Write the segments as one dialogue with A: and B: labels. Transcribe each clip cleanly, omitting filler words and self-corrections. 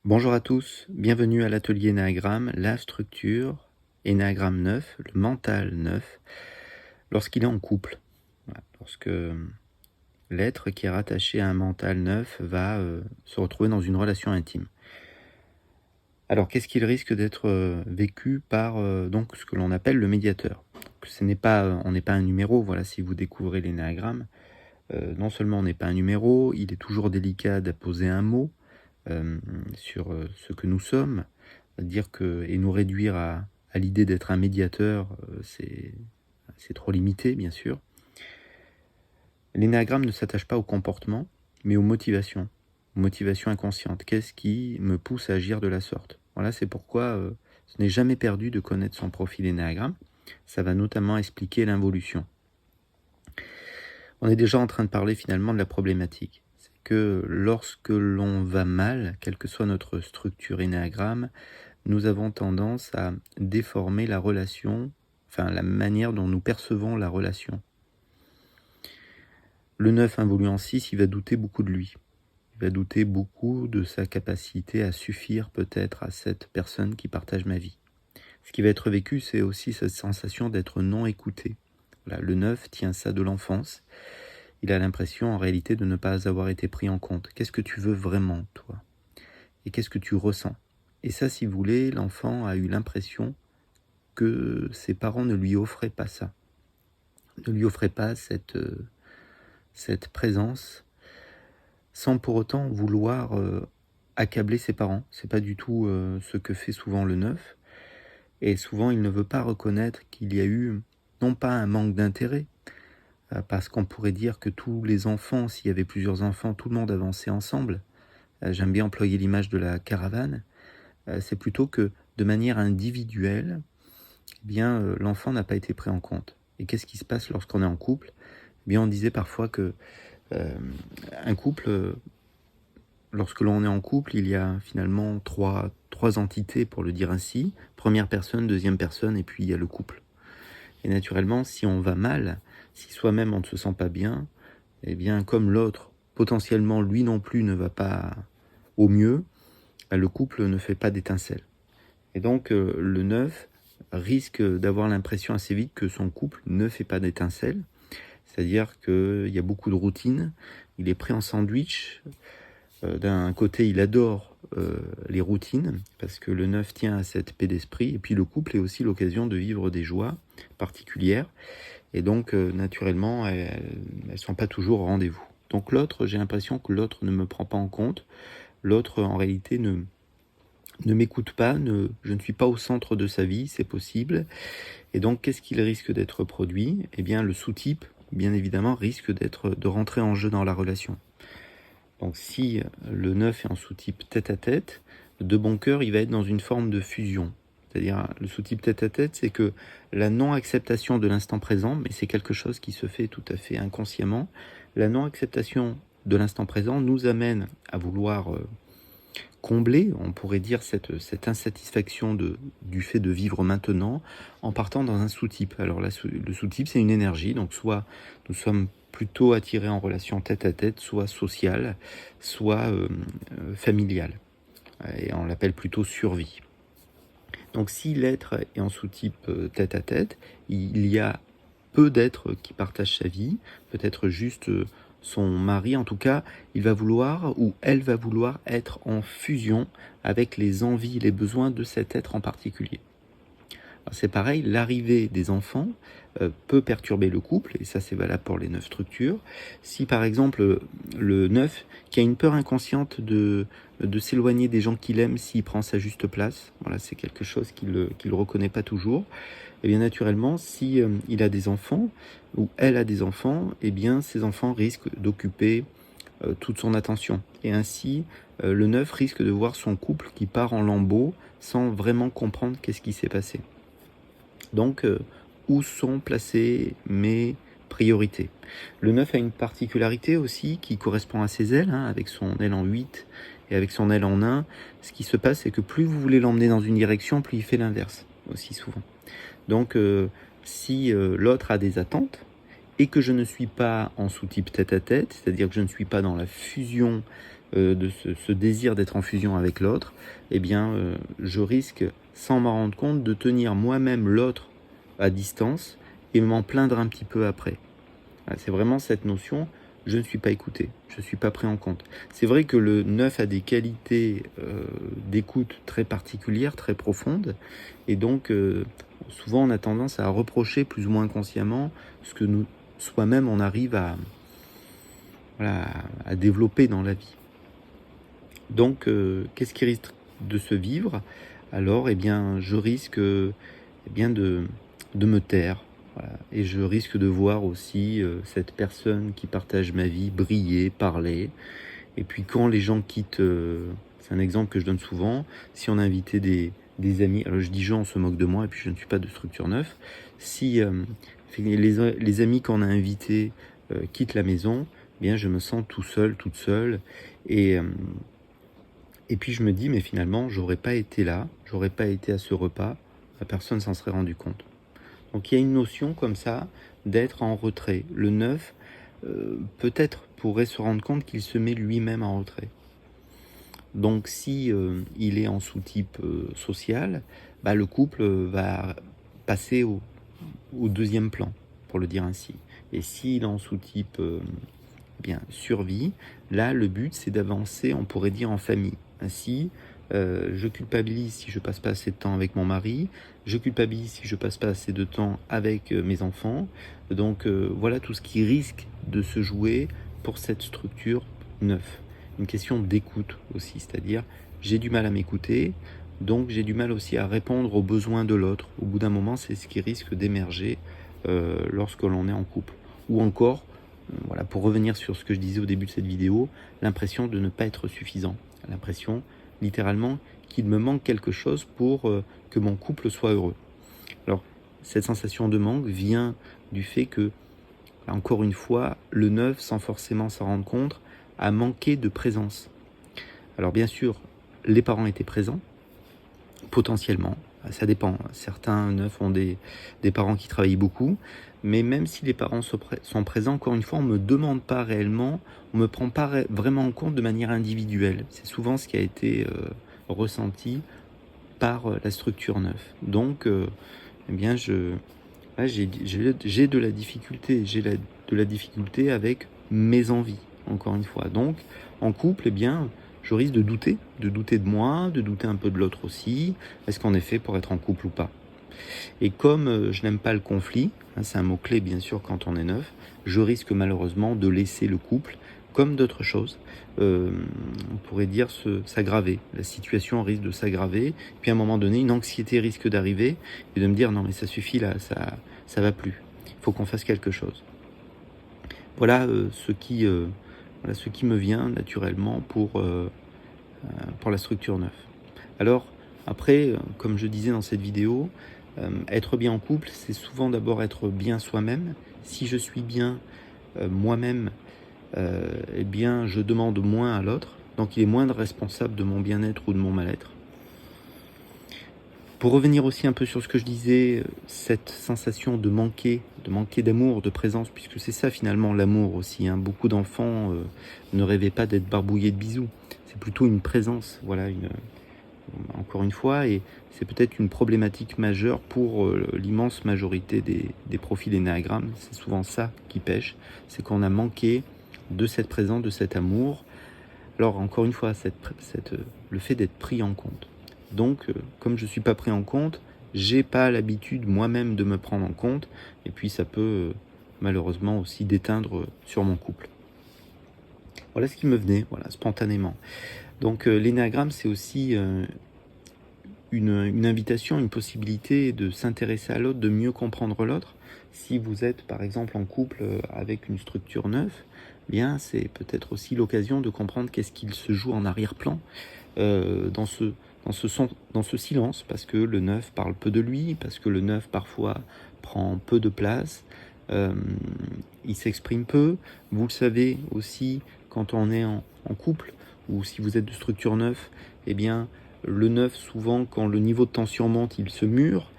A: Bonjour à tous, bienvenue à l'atelier Énéagramme, la structure, Énéagramme 9, le mental 9, lorsqu'il est en couple. Voilà, lorsque l'être qui est rattaché à un mental 9 va se retrouver dans une relation intime. Alors qu'est-ce qu'il risque d'être vécu par donc ce que l'on appelle le médiateur? On n'est pas un numéro, voilà, si vous découvrez l'Énéagramme, non seulement on n'est pas un numéro, il est toujours délicat d'apposer un mot sur ce que nous sommes, dire que et nous réduire à l'idée d'être un médiateur, c'est trop limité, bien sûr. L'énéagramme ne s'attache pas au comportement, mais aux motivations inconscientes. Qu'est-ce qui me pousse à agir de la sorte? Voilà, c'est pourquoi ce n'est jamais perdu de connaître son profil énéagramme. Ça va notamment expliquer l'involution. On est déjà en train de parler finalement de la problématique. C'est que lorsque l'on va mal, quelle que soit notre structure énéagramme, nous avons tendance à déformer la relation, enfin la manière dont nous percevons la relation. Le 9 involue en 6, il va douter beaucoup de lui. Il va douter beaucoup de sa capacité à suffire peut-être à cette personne qui partage ma vie. Ce qui va être vécu, c'est aussi cette sensation d'être non écouté. Voilà, le 9 tient ça de l'enfance. Il a l'impression en réalité de ne pas avoir été pris en compte. Qu'est-ce que tu veux vraiment, toi? Et qu'est-ce que tu ressens? Et ça, si vous voulez, l'enfant a eu l'impression que ses parents ne lui offraient pas ça. Ne lui offraient pas cette présence, sans pour autant vouloir accabler ses parents. C'est pas du tout ce que fait souvent le 9. Et souvent, il ne veut pas reconnaître qu'il y a eu, non pas un manque d'intérêt, parce qu'on pourrait dire que tous les enfants, s'il y avait plusieurs enfants, tout le monde avançait ensemble. J'aime bien employer l'image de la caravane. C'est plutôt que de manière individuelle, eh bien, l'enfant n'a pas été pris en compte. Et qu'est-ce qui se passe lorsqu'on est en couple? Eh bien, on disait parfois que un couple, lorsque l'on est en couple, il y a finalement trois entités, pour le dire ainsi. Première personne, deuxième personne, et puis il y a le couple. Et naturellement, si on va mal, si soi-même on ne se sent pas bien, eh bien, comme l'autre, potentiellement, lui non plus ne va pas au mieux, le couple ne fait pas d'étincelle. Et donc, le 9 risque d'avoir l'impression assez vite que son couple ne fait pas d'étincelle. C'est-à-dire qu'il y a beaucoup de routine, il est pris en sandwich. D'un côté, il adore les routines, parce que le 9 tient à cette paix d'esprit, et puis le couple est aussi l'occasion de vivre des joies particulières, et donc naturellement, elles ne sont pas toujours au rendez-vous. Donc l'autre, j'ai l'impression que l'autre ne me prend pas en compte, l'autre en réalité ne m'écoute pas, je ne suis pas au centre de sa vie, c'est possible, et donc qu'est-ce qu'il risque d'être produit? Eh bien le sous-type, bien évidemment, risque de rentrer en jeu dans la relation. Donc si le 9 est en sous-type tête-à-tête, de bon cœur, il va être dans une forme de fusion. C'est-à-dire, le sous-type tête-à-tête, c'est que la non-acceptation de l'instant présent, mais c'est quelque chose qui se fait tout à fait inconsciemment, la non-acceptation de l'instant présent nous amène à vouloir combler, on pourrait dire, cette insatisfaction du fait de vivre maintenant en partant dans un sous-type. Alors là, le sous-type, c'est une énergie, donc soit nous sommes plutôt attirés en relation tête-à-tête, soit sociale, soit familiale. Et on l'appelle plutôt survie. Donc si l'être est en sous-type tête-à-tête, il y a peu d'êtres qui partagent sa vie, peut-être juste son mari, en tout cas, il va vouloir ou elle va vouloir être en fusion avec les envies, les besoins de cet être en particulier. C'est pareil, l'arrivée des enfants peut perturber le couple, et ça c'est valable pour les 9 structures. Si par exemple le 9 qui a une peur inconsciente de s'éloigner des gens qu'il aime s'il prend sa juste place, voilà, c'est quelque chose qu'il reconnaît pas toujours, et bien naturellement, si il a des enfants, ou elle a des enfants, et bien ces enfants risquent d'occuper toute son attention. Et ainsi, le 9 risque de voir son couple qui part en lambeaux sans vraiment comprendre qu'est-ce qui s'est passé. Donc, où sont placées mes priorités? Le 9 a une particularité aussi qui correspond à ses ailes, avec son aile en 8 et avec son aile en 1. Ce qui se passe, c'est que plus vous voulez l'emmener dans une direction, plus il fait l'inverse, aussi souvent. Donc, si l'autre a des attentes, et que je ne suis pas en sous-type tête-à-tête, c'est-à-dire que je ne suis pas dans la fusion de ce désir d'être en fusion avec l'autre, eh bien, je risque, sans m'en rendre compte, de tenir moi-même l'autre à distance et m'en plaindre un petit peu après. C'est vraiment cette notion, je ne suis pas écouté, je ne suis pas pris en compte. C'est vrai que le 9 a des qualités d'écoute très particulières, très profondes, et donc souvent on a tendance à reprocher plus ou moins consciemment ce que nous, soi-même, on arrive à développer dans la vie. Donc, qu'est-ce qui risque de se vivre? Alors, eh bien, je risque de me taire. Voilà. Et je risque de voir aussi cette personne qui partage ma vie briller, parler. Et puis quand les gens quittent, c'est un exemple que je donne souvent, si on a invité des amis, alors je dis gens, on se moque de moi, et puis je ne suis pas de structure 9, si les amis qu'on a invités quittent la maison, eh bien je me sens tout seul, toute seule, et puis je me dis, mais finalement, j'aurais pas été là, j'aurais pas été à ce repas, la personne s'en serait rendu compte. Donc il y a une notion comme ça d'être en retrait. Le 9, peut-être pourrait se rendre compte qu'il se met lui-même en retrait. Donc si il est en sous-type social, le couple va passer au deuxième plan, pour le dire ainsi. Et s'il est en sous-type survie, là le but c'est d'avancer, on pourrait dire en famille. Ainsi, je culpabilise si je passe pas assez de temps avec mon mari, je culpabilise si je passe pas assez de temps avec mes enfants. Donc voilà tout ce qui risque de se jouer pour cette structure 9. Une question d'écoute aussi, c'est-à-dire j'ai du mal à m'écouter, donc j'ai du mal aussi à répondre aux besoins de l'autre. Au bout d'un moment, c'est ce qui risque d'émerger lorsque l'on est en couple. Ou encore, voilà, pour revenir sur ce que je disais au début de cette vidéo, l'impression de ne pas être suffisant. L'impression, littéralement, qu'il me manque quelque chose pour que mon couple soit heureux. Alors, cette sensation de manque vient du fait que, encore une fois, le 9, sans forcément s'en rendre compte, a manqué de présence. Alors bien sûr, les parents étaient présents, potentiellement, ça dépend. Certains 9 ont des parents qui travaillent beaucoup, mais même si les parents sont présents, encore une fois, on ne me demande pas réellement, on ne me prend pas vraiment en compte de manière individuelle. C'est souvent ce qui a été ressenti par la structure 9. Donc, eh bien, j'ai de la difficulté. De la difficulté avec mes envies, encore une fois. Donc, en couple, eh bien, je risque de douter de moi, de douter un peu de l'autre aussi. Est-ce qu'en effet, pour être en couple ou pas? Et comme je n'aime pas le conflit, c'est un mot-clé bien sûr quand on est 9, je risque malheureusement de laisser le couple, comme d'autres choses, on pourrait dire s'aggraver. La situation risque de s'aggraver, puis à un moment donné, une anxiété risque d'arriver, et de me dire non mais ça suffit là, ça va plus, il faut qu'on fasse quelque chose. Voilà ce qui me vient naturellement pour la structure 9. Alors, après, comme je disais dans cette vidéo, être bien en couple, c'est souvent d'abord être bien soi-même. Si je suis bien moi-même, eh bien, je demande moins à l'autre. Donc, il est moins responsable de mon bien-être ou de mon mal-être. Pour revenir aussi un peu sur ce que je disais, cette sensation de manquer d'amour, de présence, puisque c'est ça finalement l'amour aussi. Beaucoup d'enfants ne rêvaient pas d'être barbouillés de bisous. C'est plutôt une présence, voilà, encore une fois, et c'est peut-être une problématique majeure pour l'immense majorité des profils énéagrammes. C'est souvent ça qui pêche, c'est qu'on a manqué de cette présence, de cet amour. Alors encore une fois, le fait d'être pris en compte. Donc, comme je ne suis pas pris en compte, j'ai pas l'habitude moi-même de me prendre en compte, et puis ça peut malheureusement aussi déteindre sur mon couple. Voilà ce qui me venait, voilà, spontanément. Donc l'énéagramme, c'est aussi une invitation, une possibilité de s'intéresser à l'autre, de mieux comprendre l'autre. Si vous êtes par exemple en couple avec une structure 9, bien c'est peut-être aussi l'occasion de comprendre qu'est-ce qu'il se joue en arrière-plan dans ce silence, parce que le 9 parle peu de lui, parce que le 9 parfois prend peu de place, il s'exprime peu. Vous le savez aussi quand on est en couple, ou si vous êtes de structure 9, eh bien le 9, souvent quand le niveau de tension monte, il se mure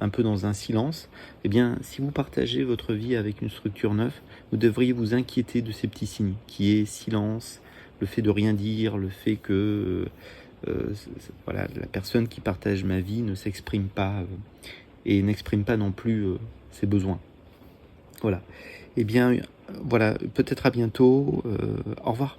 A: un peu dans un silence. Eh bien, si vous partagez votre vie avec une structure 9, vous devriez vous inquiéter de ces petits signes, qui est silence, le fait de rien dire, le fait que voilà, la personne qui partage ma vie ne s'exprime pas et n'exprime pas non plus ses besoins. Voilà. Eh bien, voilà, peut-être à bientôt. Au revoir.